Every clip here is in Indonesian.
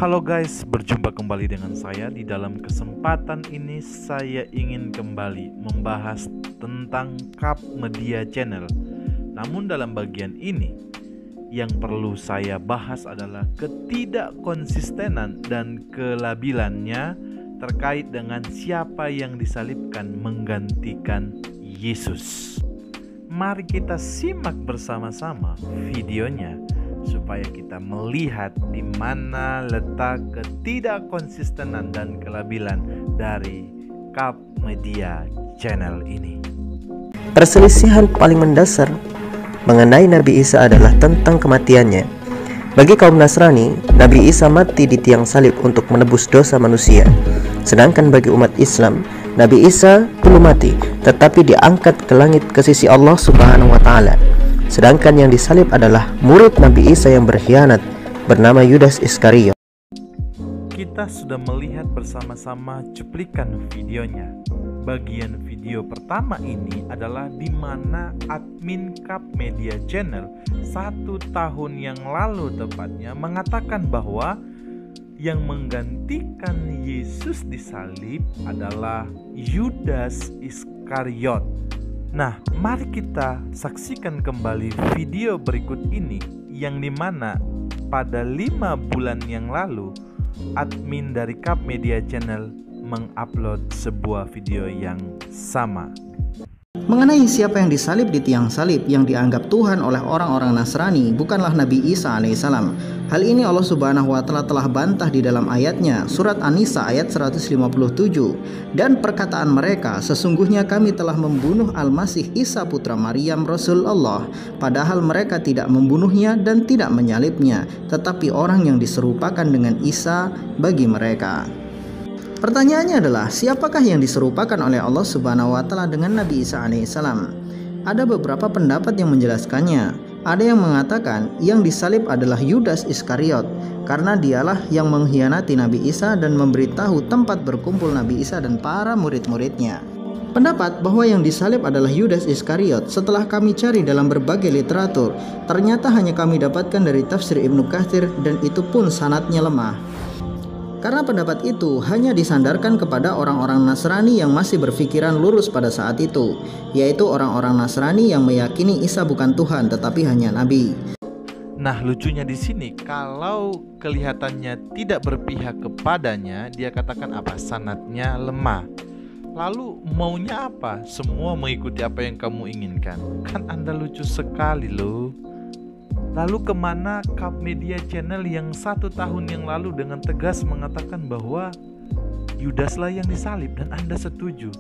Halo guys, berjumpa kembali dengan saya. Di dalam kesempatan ini saya ingin kembali membahas tentang Cup Media Channel. Namun dalam bagian ini yang perlu saya bahas adalah ketidakkonsistenan dan kelabilannya terkait dengan siapa yang disalibkan menggantikan Yesus. Mari kita simak bersama-sama videonya supaya kita melihat di mana letak ketidakkonsistenan dan kelabilan dari Cup Media Channel ini. Perselisihan paling mendasar mengenai Nabi Isa adalah tentang kematiannya. Bagi kaum Nasrani, Nabi Isa mati di tiang salib untuk menebus dosa manusia. Sedangkan bagi umat Islam, Nabi Isa belum mati, tetapi diangkat ke langit ke sisi Allah Subhanahu wa Ta'ala. Sedangkan yang disalib adalah murid Nabi Isa yang berkhianat bernama Yudas Iskariot. Kita sudah melihat bersama-sama cuplikan videonya. Bagian video pertama ini adalah di mana admin Cup Media Channel 1 tahun yang lalu tepatnya mengatakan bahwa yang menggantikan Yesus disalib adalah Yudas Iskariot. Nah, mari kita saksikan kembali video berikut ini yang dimana pada 5 bulan yang lalu admin dari Cup Media Channel mengupload sebuah video yang sama. Mengenai siapa yang disalib di tiang salib yang dianggap Tuhan oleh orang-orang Nasrani bukanlah Nabi Isa alaihissalam. Hal ini Allah Subhanahu wa Ta'ala telah bantah di dalam ayatnya, surat An-Nisa ayat 157. Dan perkataan mereka, sesungguhnya kami telah membunuh Al-Masih Isa putra Maryam Rasul Allah, padahal mereka tidak membunuhnya dan tidak menyalibnya, tetapi orang yang diserupakan dengan Isa bagi mereka. Pertanyaannya adalah, siapakah yang diserupakan oleh Allah Subhanahu wa Ta'ala dengan Nabi Isa alaihissalam? Ada beberapa pendapat yang menjelaskannya. Ada yang mengatakan yang disalib adalah Yudas Iskariot karena dialah yang mengkhianati Nabi Isa dan memberitahu tempat berkumpul Nabi Isa dan para murid-muridnya. Pendapat bahwa yang disalib adalah Yudas Iskariot setelah kami cari dalam berbagai literatur, ternyata hanya kami dapatkan dari tafsir Ibnu Katsir dan itu pun sanadnya lemah. Karena pendapat itu hanya disandarkan kepada orang-orang Nasrani yang masih berpikiran lurus pada saat itu, yaitu orang-orang Nasrani yang meyakini Isa bukan Tuhan tetapi hanya Nabi. Nah, lucunya di sini kalau kelihatannya tidak berpihak kepadanya, dia katakan apa? Sanadnya lemah. Lalu maunya apa? Semua mengikuti apa yang kamu inginkan. Kan Anda lucu sekali loh. Lalu kemana Cup Media Channel yang 1 tahun yang lalu dengan tegas mengatakan bahwa Yudaslah yang disalib dan Anda setuju?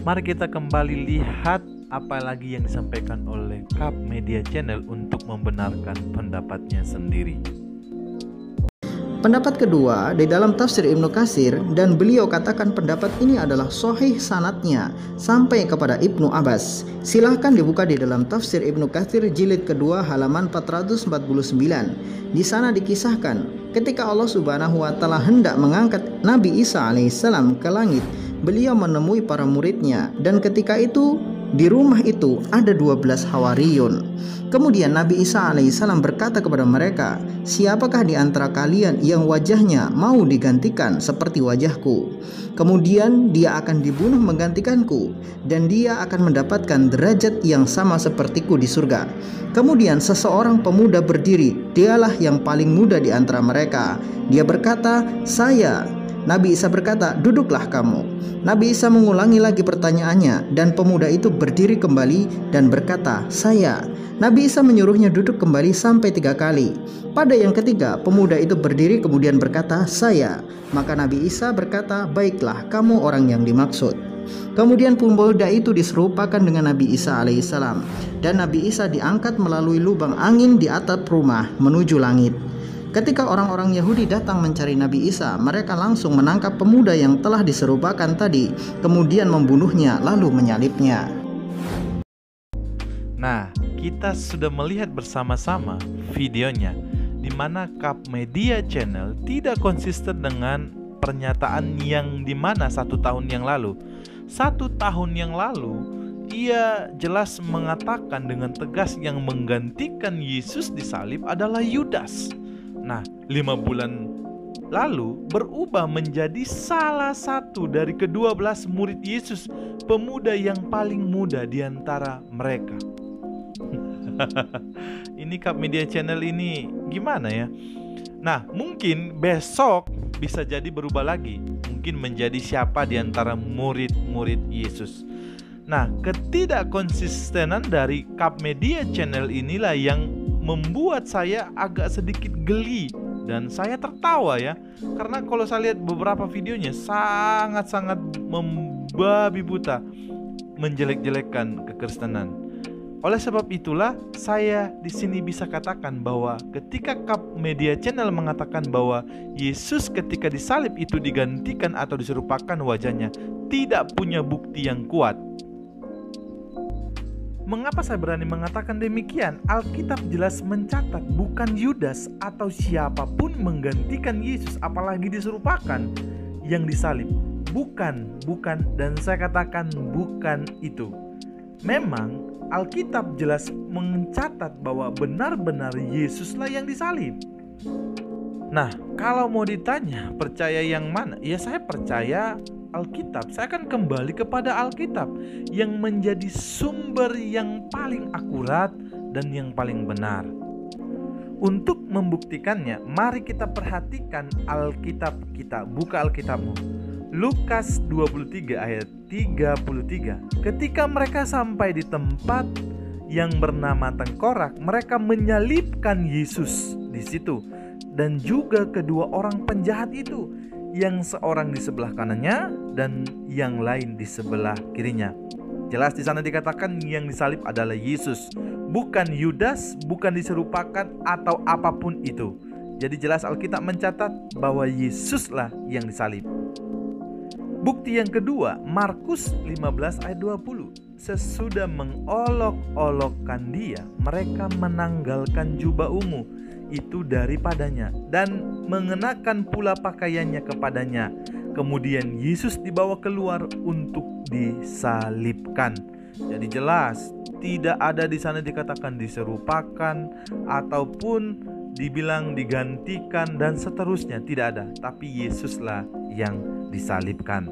Mari kita kembali lihat apa lagi yang disampaikan oleh Cup Media Channel untuk membenarkan pendapatnya sendiri. Pendapat kedua di dalam tafsir Ibnu Katsir, dan beliau katakan pendapat ini adalah sahih sanadnya sampai kepada Ibnu Abbas. Silahkan dibuka di dalam tafsir Ibnu Katsir jilid kedua halaman 449. Di sana dikisahkan ketika Allah Subhanahu wa Ta'ala hendak mengangkat Nabi Isa alaihissalam ke langit, beliau menemui para muridnya dan ketika itu di rumah itu ada 12 Hawariyun. Kemudian Nabi Isa alaihissalam berkata kepada mereka, siapakah di antara kalian yang wajahnya mau digantikan seperti wajahku? Kemudian dia akan dibunuh menggantikanku dan dia akan mendapatkan derajat yang sama sepertiku di surga. Kemudian seseorang pemuda berdiri, dialah yang paling muda di antara mereka. Dia berkata, saya. Nabi Isa berkata, duduklah kamu. Nabi Isa mengulangi lagi pertanyaannya dan pemuda itu berdiri kembali dan berkata, saya. Nabi Isa menyuruhnya duduk kembali sampai 3 kali. Pada yang ketiga, pemuda itu berdiri kemudian berkata, saya. Maka Nabi Isa berkata, baiklah, kamu orang yang dimaksud. Kemudian pemuda itu diserupakan dengan Nabi Isa alaihissalam dan Nabi Isa diangkat melalui lubang angin di atap rumah menuju langit. Ketika orang-orang Yahudi datang mencari Nabi Isa, mereka langsung menangkap pemuda yang telah diserupakan tadi, kemudian membunuhnya lalu menyalibnya. Nah, kita sudah melihat bersama-sama videonya di mana Cup Media Channel tidak konsisten dengan pernyataan yang dimana 1 tahun yang lalu. 1 tahun yang lalu ia jelas mengatakan dengan tegas yang menggantikan Yesus disalib adalah Yudas. Nah, 5 bulan lalu berubah menjadi salah satu dari ke-12 murid Yesus, pemuda yang paling muda di antara mereka. Ini Cup Media Channel ini gimana ya? Nah, mungkin besok bisa jadi berubah lagi, mungkin menjadi siapa di antara murid-murid Yesus. Nah, ketidakkonsistenan dari Cup Media Channel inilah yang membuat saya agak sedikit geli dan saya tertawa ya. Karena kalau saya lihat beberapa videonya sangat-sangat membabi buta, menjelek-jelekkan kekristenan. Oleh sebab itulah saya di sini bisa katakan bahwa ketika Cup Media Channel mengatakan bahwa Yesus ketika disalib itu digantikan atau diserupakan wajahnya, tidak punya bukti yang kuat. Mengapa saya berani mengatakan demikian? Alkitab jelas mencatat bukan Yudas atau siapapun menggantikan Yesus, apalagi diserupakan yang disalib. Bukan, dan saya katakan bukan itu. Memang Alkitab jelas mencatat bahwa benar-benar Yesuslah yang disalib. Nah, kalau mau ditanya percaya yang mana? Ya saya percaya Alkitab. Saya akan kembali kepada Alkitab yang menjadi sumber yang paling akurat dan yang paling benar. Untuk membuktikannya, mari kita perhatikan Alkitab kita. Buka Alkitabmu. Lukas 23 ayat 33. Ketika mereka sampai di tempat yang bernama Tengkorak, mereka menyalibkan Yesus di situ dan juga kedua orang penjahat itu, yang seorang di sebelah kanannya dan yang lain di sebelah kirinya. Jelas di sana dikatakan yang disalib adalah Yesus, bukan Yudas, bukan diserupakan atau apapun itu. Jadi jelas Alkitab mencatat bahwa Yesuslah yang disalib. Bukti yang kedua, Markus 15 ayat 20. Sesudah mengolok-olokkan dia, mereka menanggalkan jubah ungu itu daripadanya dan mengenakan pula pakaiannya kepadanya. Kemudian Yesus dibawa keluar untuk disalibkan. Jadi jelas tidak ada di sana dikatakan diserupakan ataupun dibilang digantikan dan seterusnya, tidak ada. Tapi Yesuslah yang disalibkan.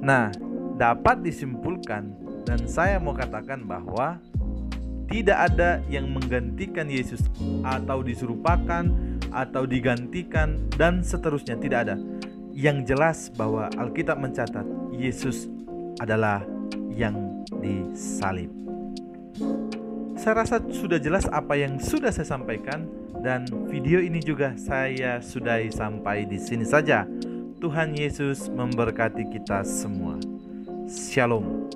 Nah, dapat disimpulkan dan saya mau katakan bahwa tidak ada yang menggantikan Yesus atau diserupakan atau digantikan dan seterusnya, tidak ada. Yang jelas bahwa Alkitab mencatat Yesus adalah yang disalib. Saya rasa sudah jelas apa yang sudah saya sampaikan, dan video ini juga saya sudahi sampai di sini saja. Tuhan Yesus memberkati kita semua. Shalom.